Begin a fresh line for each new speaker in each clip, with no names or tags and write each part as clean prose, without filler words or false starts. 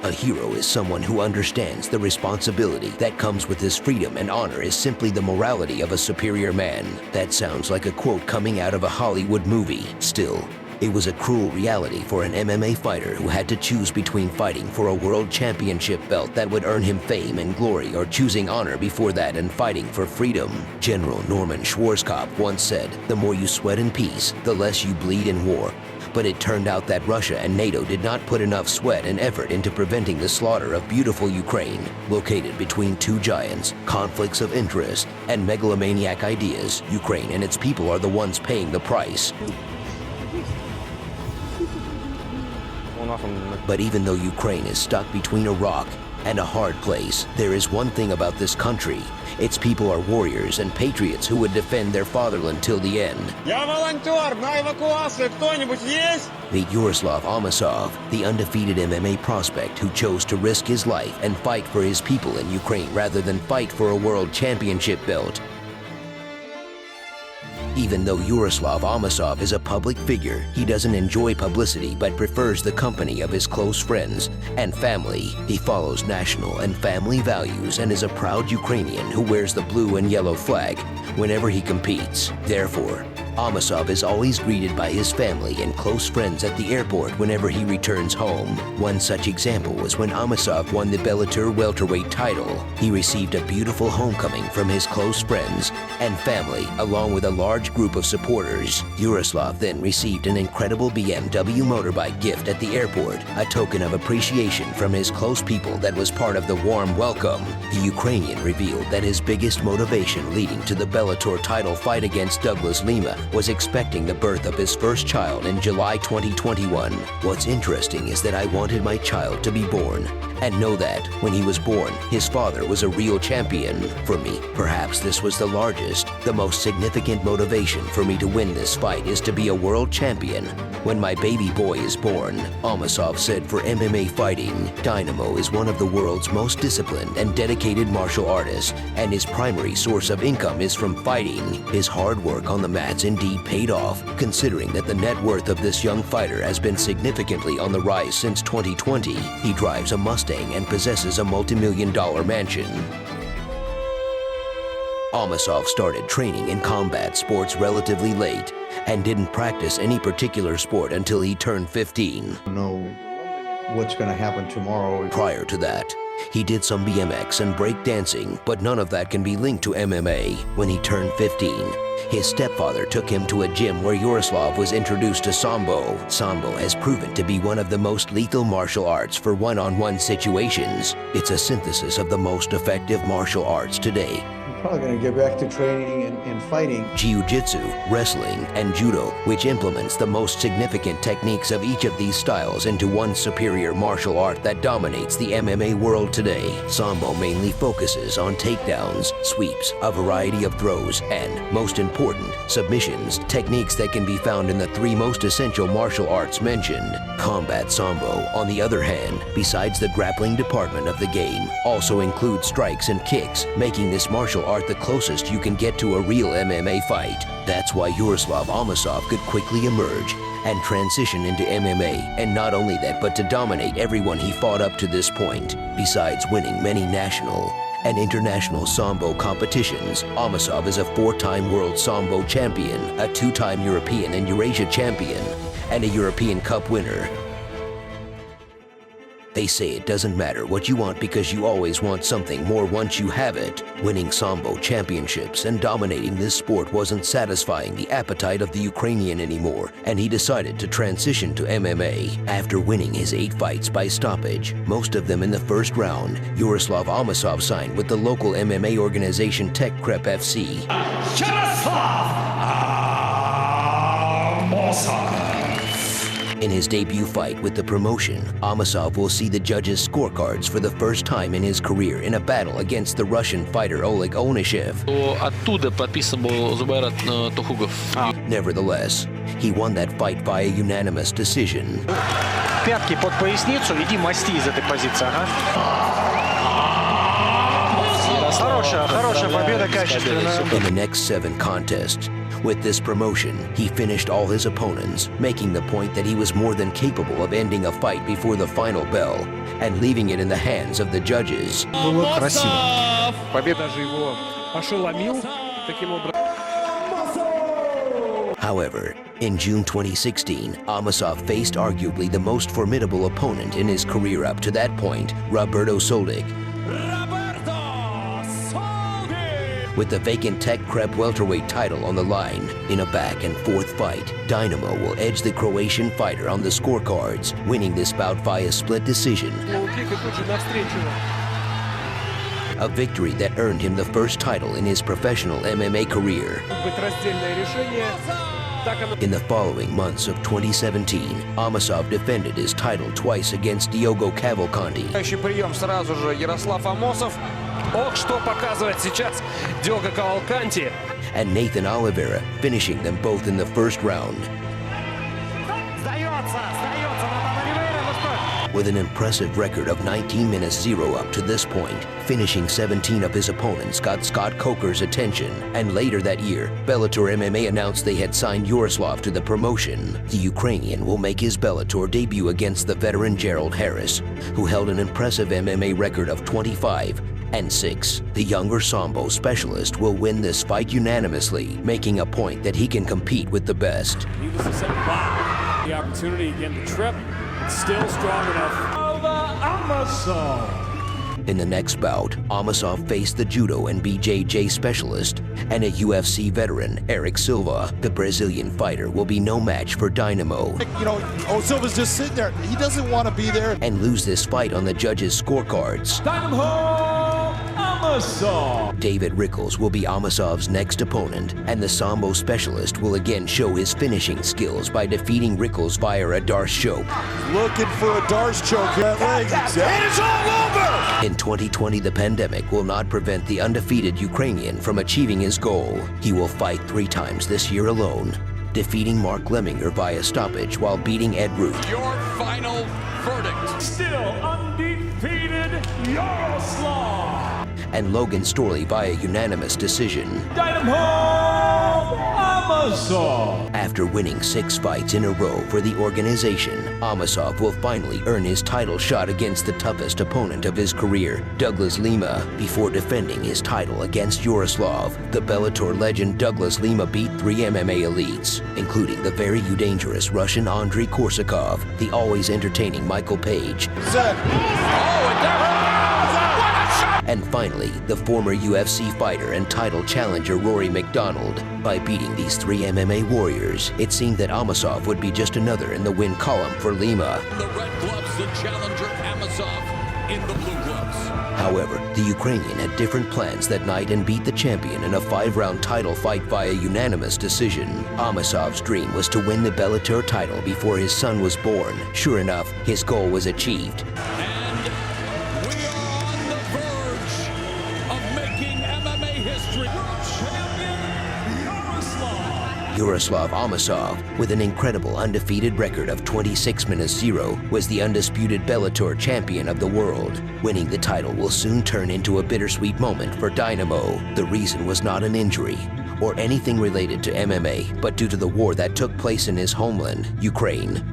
A hero is someone who understands the responsibility that comes with his freedom, and honor is simply the morality of a superior man. That sounds like a quote coming out of a Hollywood movie. Still, it was a cruel reality for an MMA fighter who had to choose between fighting for a world championship belt that would earn him fame and glory, or choosing honor before that and fighting for freedom. General Norman Schwarzkopf once said, "The more you sweat in peace, the less you bleed in war." But it turned out that Russia and NATO did not put enough sweat and effort into preventing the slaughter of beautiful Ukraine. Located between two giants, conflicts of interest, and megalomaniac ideas, Ukraine and its people are the ones paying the price. But even though Ukraine is stuck between a rock and a hard place, there is one thing about this country. Its people are warriors and patriots who would defend their fatherland till the end. Meet Yaroslav Amosov, the undefeated MMA prospect who chose to risk his life and fight for his people in Ukraine rather than fight for a world championship belt. Even though Yaroslav Amosov is a public figure, he doesn't enjoy publicity but prefers the company of his close friends and family. He follows national and family values and is a proud Ukrainian who wears the blue and yellow flag whenever he competes. Therefore, Amosov is always greeted by his family and close friends at the airport whenever he returns home. One such example was when Amosov won the Bellator Welterweight title. He received a beautiful homecoming from his close friends and family, along with a large group of supporters. Yaroslav then received an incredible BMW motorbike gift at the airport, a token of appreciation from his close people that was part of the warm welcome. The Ukrainian revealed that his biggest motivation leading to the Bellator title fight against Douglas Lima was expecting the birth of his first child in July 2021. What's interesting is that I wanted my child to be born and know that when he was born, his father was a real champion. For me, perhaps this was the largest, the most significant motivation for me to win this fight is to be a world champion when my baby boy is born. Amosov said for MMA fighting, Dynamo is one of the world's most disciplined and dedicated martial artists, and his primary source of income is from fighting. His hard work on the mats indeed paid off, considering that the net worth of this young fighter has been significantly on the rise since 2020. He drives a Mustang and possesses a multi-million-dollar mansion. Amosov started training in combat sports relatively late and didn't practice any particular sport until he turned 15.
I don't know what's going to happen tomorrow.
Prior to that, he did some BMX and break dancing, but none of that can be linked to MMA. When he turned 15, his stepfather took him to a gym where Yaroslav was introduced to Sambo. Sambo has proven to be one of the most lethal martial arts for one-on-one situations. It's a synthesis of the most effective martial arts today.
Probably going to get back to training and fighting.
Jiu-jitsu, wrestling, and judo, which implements the most significant techniques of each of these styles into one superior martial art that dominates the MMA world today. Sambo mainly focuses on takedowns, sweeps, a variety of throws, and, most important, submissions, techniques that can be found in the three most essential martial arts mentioned. Combat Sambo, on the other hand, besides the grappling department of the game, also includes strikes and kicks, making this martial art the closest you can get to a real MMA fight. That's why Yaroslav Amosov could quickly emerge and transition into MMA, and not only that, but to dominate everyone he fought up to this point. Besides winning many national and international Sambo competitions, Amosov is a 4-time world Sambo champion, a 2-time European and Eurasia champion, and a European Cup winner. They say it doesn't matter what you want because you always want something more once you have it. Winning Sambo championships and dominating this sport wasn't satisfying the appetite of the Ukrainian anymore, and he decided to transition to MMA. After winning his 8 fights by stoppage, most of them in the first round, Yaroslav Amosov signed with the local MMA organization Tech Krep FC.
Yaroslav Amosov.
In his debut fight with the promotion, Amosov will see the judges' scorecards for the first time in his career in a battle against the Russian fighter Oleg Onishev. Nevertheless, he won that fight via unanimous decision.
Пятки под поясницу, иди масти из этой позиции, ага. Хорошая победа, качественная.
In the next 7 contests, With this promotion, he finished all his opponents, making the point that he was more than capable of ending a fight before the final bell and leaving it in the hands of the judges.
Было красиво.
Победа же его ошеломил таким образом.
However, in June 2016, Amosov faced arguably the most formidable opponent in his career up to that point, Roberto Soldic. With the vacant Tech Krep welterweight title on the line, in a back-and-forth fight, Dynamo will edge the Croatian fighter on the scorecards, winning this bout via split decision. A victory that earned him the first title in his professional MMA career. In the following months of 2017, Amosov defended his title twice against Diogo Cavalcanti.
Прием сразу же Ярослав Амосов. Ох, что показывает сейчас Диого Кавалканти.
And Nathan Oliveira, finishing them both in the first round. With an impressive record of 19 minutes 0 up to this point, finishing 17 of his opponents got Scott Coker's attention, and later that year, Bellator MMA announced they had signed Yaroslav to the promotion. The Ukrainian will make his Bellator debut against the veteran Gerald Harris, who held an impressive MMA record of 25-6. The younger Sambo specialist will win this fight unanimously, making a point that he can compete with the best.
Needless to say, wow. The opportunity again to trip. Still strong enough. Amosov.
In the next bout, Amosov faced the judo and BJJ specialist and a UFC veteran, Eric Silva. The Brazilian fighter will be no match for Dynamo.
You know, Silva's just sitting there. He doesn't want to be there.
And lose this fight on the judges' scorecards.
Dynamo Amosov.
David Rickles will be Amosov's next opponent, and the Sambo specialist will again show his finishing skills by defeating Rickles via a Darce choke.
Looking for a Darce choke. And it's all over!
In 2020, the pandemic will not prevent the undefeated Ukrainian from achieving his goal. He will fight 3 times this year alone, defeating Mark Lemminger via stoppage while beating Ed Root.
Your final verdict.
Still undefeated Yaroslav.
And Logan Storley via unanimous decision.
Dynamo Amosov.
After winning 6 fights in a row for the organization, Amosov will finally earn his title shot against the toughest opponent of his career, Douglas Lima, before defending his title against Yaroslav. The Bellator legend Douglas Lima beat 3 MMA elites, including the very dangerous Russian Andrei Korsakov, the always entertaining Michael Page, and finally, the former UFC fighter and title challenger Rory McDonald. By beating these 3 MMA warriors, it seemed that Amosov would be just another in the win column for Lima.
The red gloves, the challenger Amosov in the blue gloves.
However, the Ukrainian had different plans that night and beat the champion in a 5-round title fight via unanimous decision. Amosov's dream was to win the Bellator title before his son was born. Sure enough, his goal was achieved. Yaroslav Amosov, with an incredible undefeated record of 26 minutes 0, was the undisputed Bellator champion of the world. Winning the title will soon turn into a bittersweet moment for Dynamo. The reason was not an injury or anything related to MMA, but due to the war that took place in his homeland, Ukraine.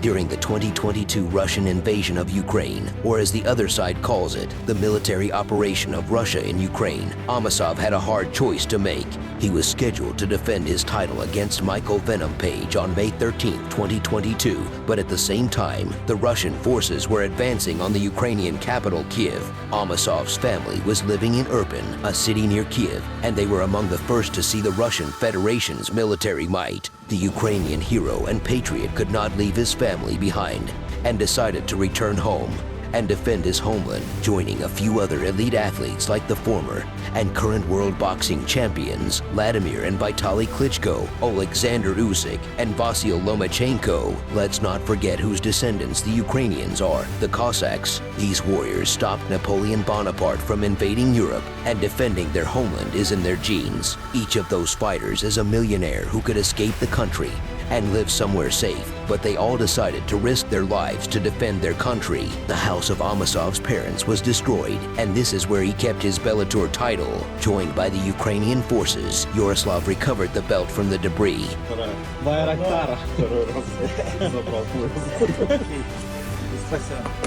During the 2022 Russian invasion of Ukraine, or as the other side calls it, the military operation of Russia in Ukraine, Amosov had a hard choice to make. He was scheduled to defend his title against Michael Venom Page on May 13, 2022, but at the same time, the Russian forces were advancing on the Ukrainian capital, Kiev. Amosov's family was living in Irpin, a city near Kiev, and they were among the first to see the Russian Federation's military might. The Ukrainian hero and patriot could not leave his family behind and decided to return home and defend his homeland, joining a few other elite athletes like the former and current world boxing champions Vladimir and Vitaly Klitschko, Alexander Usyk, and Vasyl Lomachenko. Let's not forget whose descendants the Ukrainians are, the Cossacks. These warriors stopped Napoleon Bonaparte from invading Europe, and defending their homeland is in their genes. Each of those fighters is a millionaire who could escape the country and live somewhere safe, but they all decided to risk their lives to defend their country. The house of Amosov's parents was destroyed, and this is where he kept his Bellator title. Joined by the Ukrainian forces, Yaroslav recovered the belt from the debris.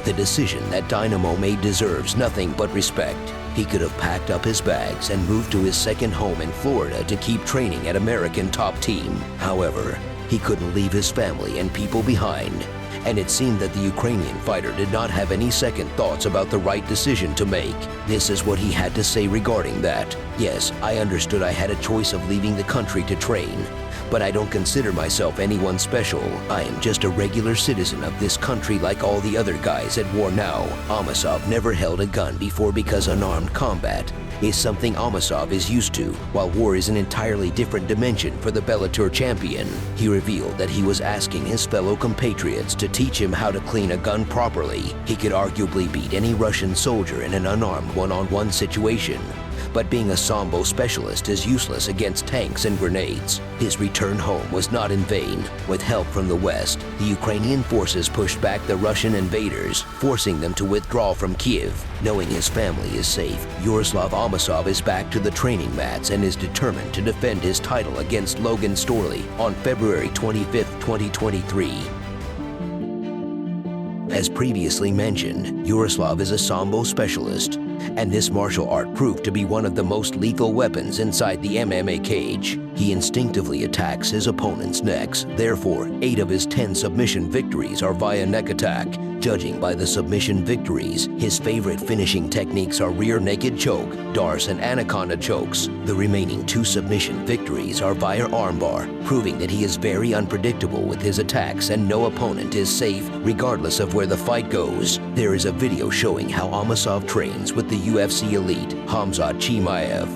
The decision that Dynamo made deserves nothing but respect. He could have packed up his bags and moved to his second home in Florida to keep training at American top team. However, he couldn't leave his family and people behind, and it seemed that the Ukrainian fighter did not have any second thoughts about the right decision to make. This is what he had to say regarding that. Yes, I understood I had a choice of leaving the country to train, but I don't consider myself anyone special. I am just a regular citizen of this country like all the other guys at war now. Amosov never held a gun before because unarmed combat is something Amosov is used to, while war is an entirely different dimension for the Bellator champion. He revealed that he was asking his fellow compatriots to teach him how to clean a gun properly. He could arguably beat any Russian soldier in an unarmed one-on-one situation, but being a Sambo specialist is useless against tanks and grenades. His return home was not in vain. With help from the West, the Ukrainian forces pushed back the Russian invaders, forcing them to withdraw from Kiev. Knowing his family is safe, Yaroslav Amosov is back to the training mats and is determined to defend his title against Logan Storley on February 25, 2023. As previously mentioned, Yaroslav is a Sambo specialist, and this martial art proved to be one of the most lethal weapons inside the MMA cage. He instinctively attacks his opponent's necks. Therefore, 8 of his 10 submission victories are via neck attack. Judging by the submission victories, his favorite finishing techniques are rear naked choke, Darce, and anaconda chokes. The remaining 2 submission victories are via armbar, proving that he is very unpredictable with his attacks and no opponent is safe regardless of where the fight goes. There is a video showing how Amosov trains with the UFC elite Khamzat Chimaev.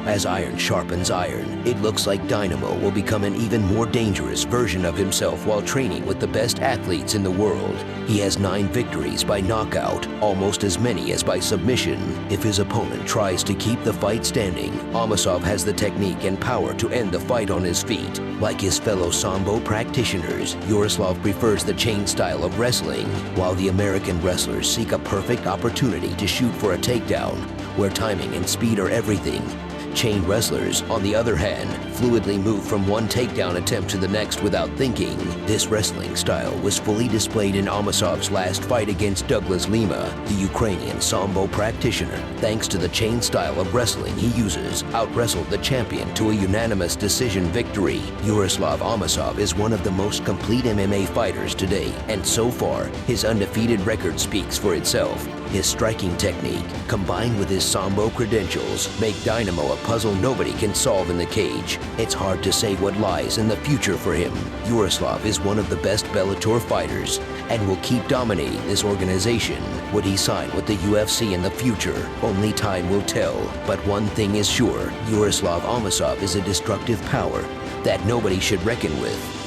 As iron sharpens iron, it looks like Dynamo will become an even more dangerous version of himself while training with the best athletes in the world. He has 9 victories by knockout, almost as many as by submission. If his opponent tries to keep the fight standing, Amosov has the technique and power to end the fight on his feet. Like his fellow Sambo practitioners, Yaroslav prefers the chain style of wrestling, while the American wrestlers seek a perfect opportunity to shoot for a takedown, where timing and speed are everything. Chain wrestlers, on the other hand, fluidly move from one takedown attempt to the next without thinking. This wrestling style was fully displayed in Amosov's last fight against Douglas Lima, the Ukrainian Sambo practitioner. Thanks to the chain style of wrestling he uses, out-wrestled the champion to a unanimous decision victory. Yaroslav Amosov is one of the most complete MMA fighters today, and so far, his undefeated record speaks for itself. His striking technique, combined with his Sambo credentials, make Dynamo a puzzle nobody can solve in the cage. It's hard to say what lies in the future for him. Yaroslav is one of the best Bellator fighters and will keep dominating this organization. Would he sign with the UFC in the future? Only time will tell. But one thing is sure, Yaroslav Amosov is a destructive power that nobody should reckon with.